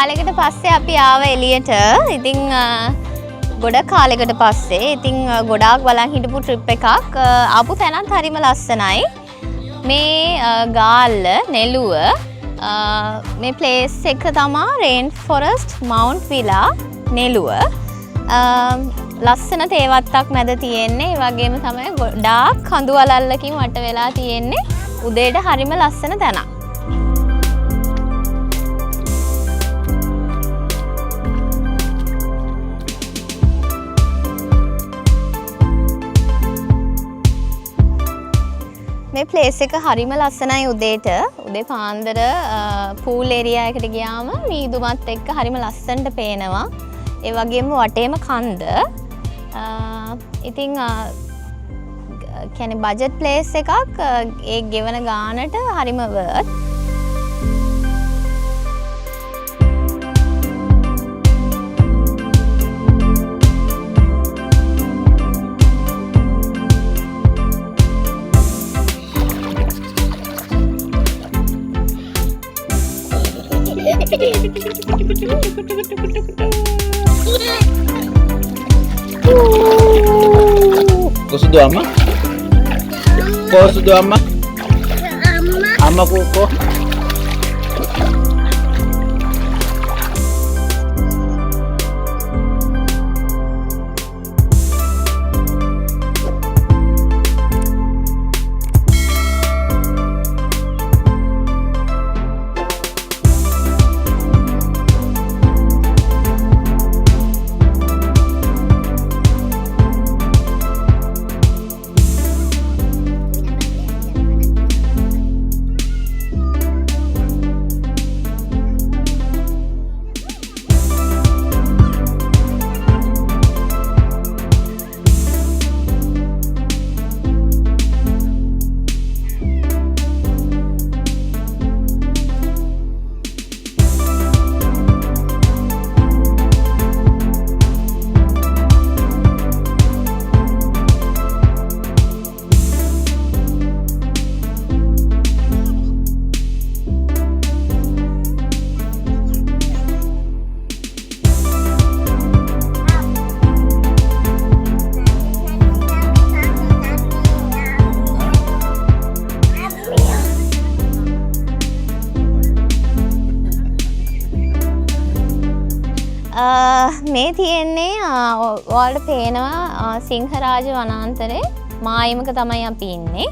කාලයකට පස්සේ අපි ආව එළියට. ඉතින් ගොඩක් කාලයකට පස්සේ ඉතින් ගොඩාක් බලන් හිටපු ට්‍රිප් එකක්. ආපු තැනත් හරිම ලස්සනයි. මේ ගාල්ල නෙළුව මේ ප්ලේස් එක තමයි රේන් ෆොරස්ට් මවුන්ට් විලා නෙළුව. ලස්සන තේවත්තක් මැද තියෙන්නේ. ඒ වගේම තමයි ගොඩාක් කඳු වලල්ලකින් වට වෙලා තියෙන්නේ. උදේට හරිම ලස්සන තැනක්. මේ ප්ලේස් එක හරිම ලස්සනයි උදේට. උදේ පාන්දර පූල් ඒරියා එකට ගියාම මීදුමත් එක්ක හරිම ලස්සනට පේනවා. ඒ වගේම වටේම කන්ද. ඉතින් කියන්නේ බජට් ප්ලේස් එකක්. ඒ ගෙවන ගානට හරිම worth. Kusudo ama? Kusudo ama? Ama kuko? මේ තියෙන්නේ ඔයාලට පේනවා සිංහරාජ වනාන්තරේ මායිමක තමයි අපි ඉන්නේ.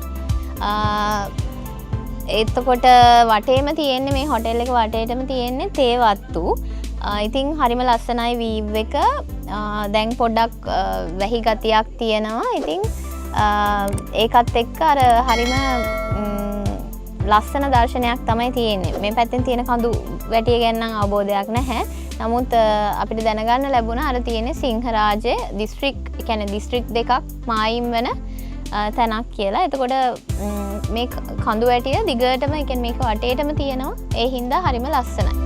එතකොට වටේම තියෙන්නේ මේ හොටෙල් එක වටේටම තියෙන්නේ තේවත්තු. ඉතින් හරිම ලස්සනයි වීව් එක. දැන් පොඩ්ඩක් වැහි ගතියක් තියෙනවා. ඉතින් ඒකත් එක්ක අර හරිම ලස්සන දර්ශනයක් තමයි තියෙන්නේ. මේ පැත්තෙන් තියෙන කඳු වැටිය ගැන නම් අවබෝධයක් නැහැ. නමුත් අපිට දැනගන්න ලැබුණා අර තියෙන්නේ සිංහරාජ දිස්ත්‍රික්, කියන්නේ දිස්ත්‍රික් දෙකක් මායිම් වෙන තැනක් කියලා. එතකොට මේ කඳු වැටිය දිගටම, කියන්නේ මේක වටේටම තියෙනවා. ඒ හින්දා හරිම ලස්සනයි.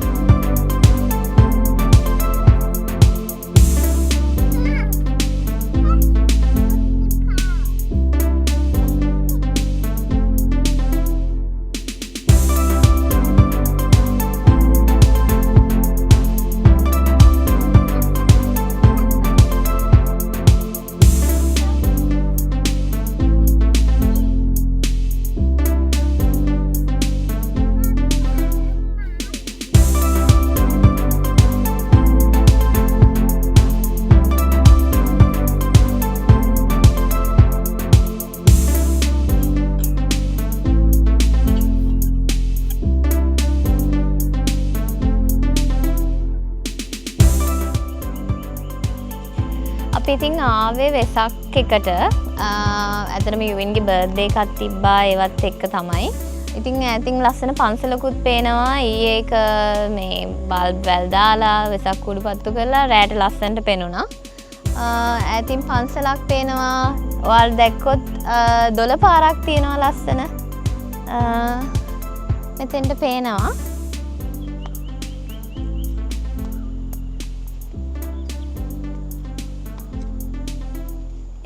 අපි ඉතින් ආවේ වෙසක් එකට. ඇත්තටම යුවින්ගේ බර්ත්ඩේ එකක් තිබ්බා, ඒවත් එක්ක තමයි. ඉතින් ඈතින් ලස්සන පන්සලකුත් පේනවා. ඊයේ එක මේ බල්බ් වැල් දාලා වෙසක් කුඩුපත්තු කරලා රැට ලස්සනට පෙනුණා. ඈතින් පන්සලක් පේනවා. ඔයාලා දැක්කොත් දොළ පාරක් තියෙනවා ලස්සන. මෙතෙන්ට පේනවා.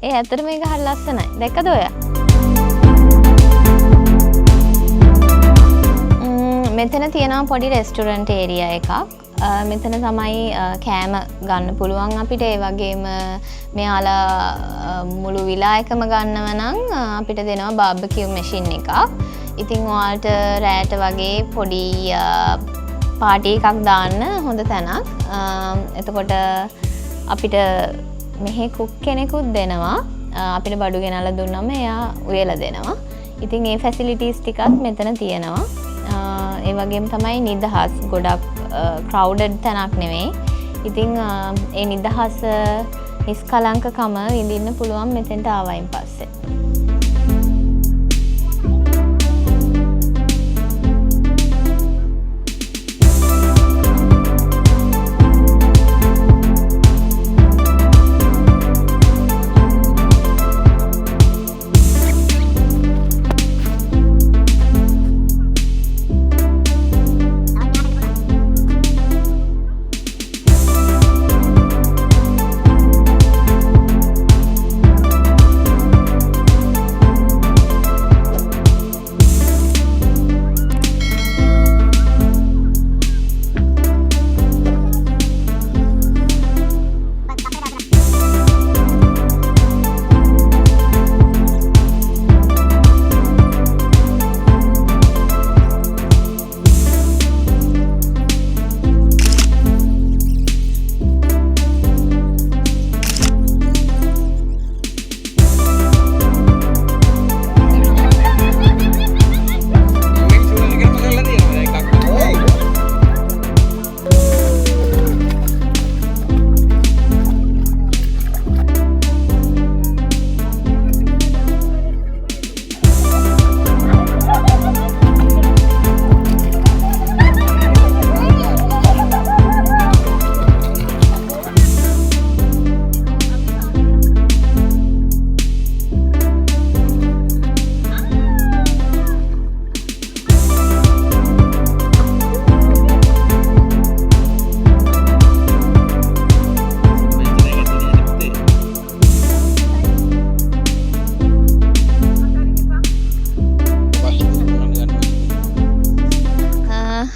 ඒ ඇත්තට මේක හරි ලස්සනයි. දැක්කද ඔයා? මෙතන තියෙනවා පොඩි රෙස්ටුරන්ට් ඒරියා එකක්. මෙතන තමයි කෑම ගන්න පුළුවන් අපිට. ඒ වගේම මෙයාලා මුළු විලා එකම ගන්නව නම් අපිට දෙනවා බාර්බකියු මැෂින් එකක්. ඉතින් ඔයාලට රෑට වගේ පොඩි පාටි එකක් දාන්න හොඳ තැනක්. එතකොට අපිට මෙහි කුක් කෙනෙකුත් දෙනවා. අපිට බඩු ගෙනල්ලා දුන්නම එයා උයලා දෙනවා. ඉතින් ඒ ෆැසිලිටිස් ටිකත් මෙතන තියෙනවා. ඒ වගේම තමයි නිදහස්. ගොඩක් ක්‍රවුඩඩ් තැනක් නෙවෙයි. ඉතින් ඒ නිදහස නිස්කලංකකම විඳින්න පුළුවන් මෙතෙන්ට ආවයින් පස්සේ.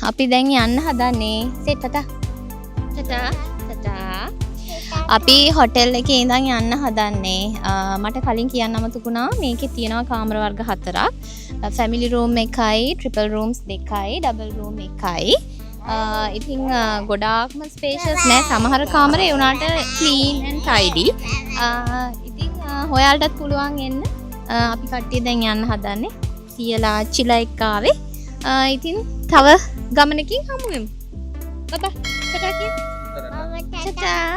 අපි දැන් යන්න හදන්නේ ටටා අපි හොටෙල් එකේ ඉඳන් යන්න හදන්නේ. මට කලින් කියන්න අමතකුණා මේකේ තියෙනවා කාමර වර්ග 4ක්. ෆැමිලි රූම් එකයි, ට්‍රිපල් රූම්ස් දෙකයි, ඩබල් රූම් එකයි. ඉතින් ගොඩාක්ම ස්පේෂස් නෑ. සමහර කාමර ඒ උනාට ක්ලීන් ඇන්ඩ් ටයිඩි. ඉතින් හොයාලටත් පුළුවන් එන්න. අපි කට්ටිය දැන් යන්න හදන්නේ. සියලා ආච්චිලා එක්ක ආවේ. ඉතින් තව ගමනකින් හමු වෙමු. බබා ටටා කියන්න. ටටා.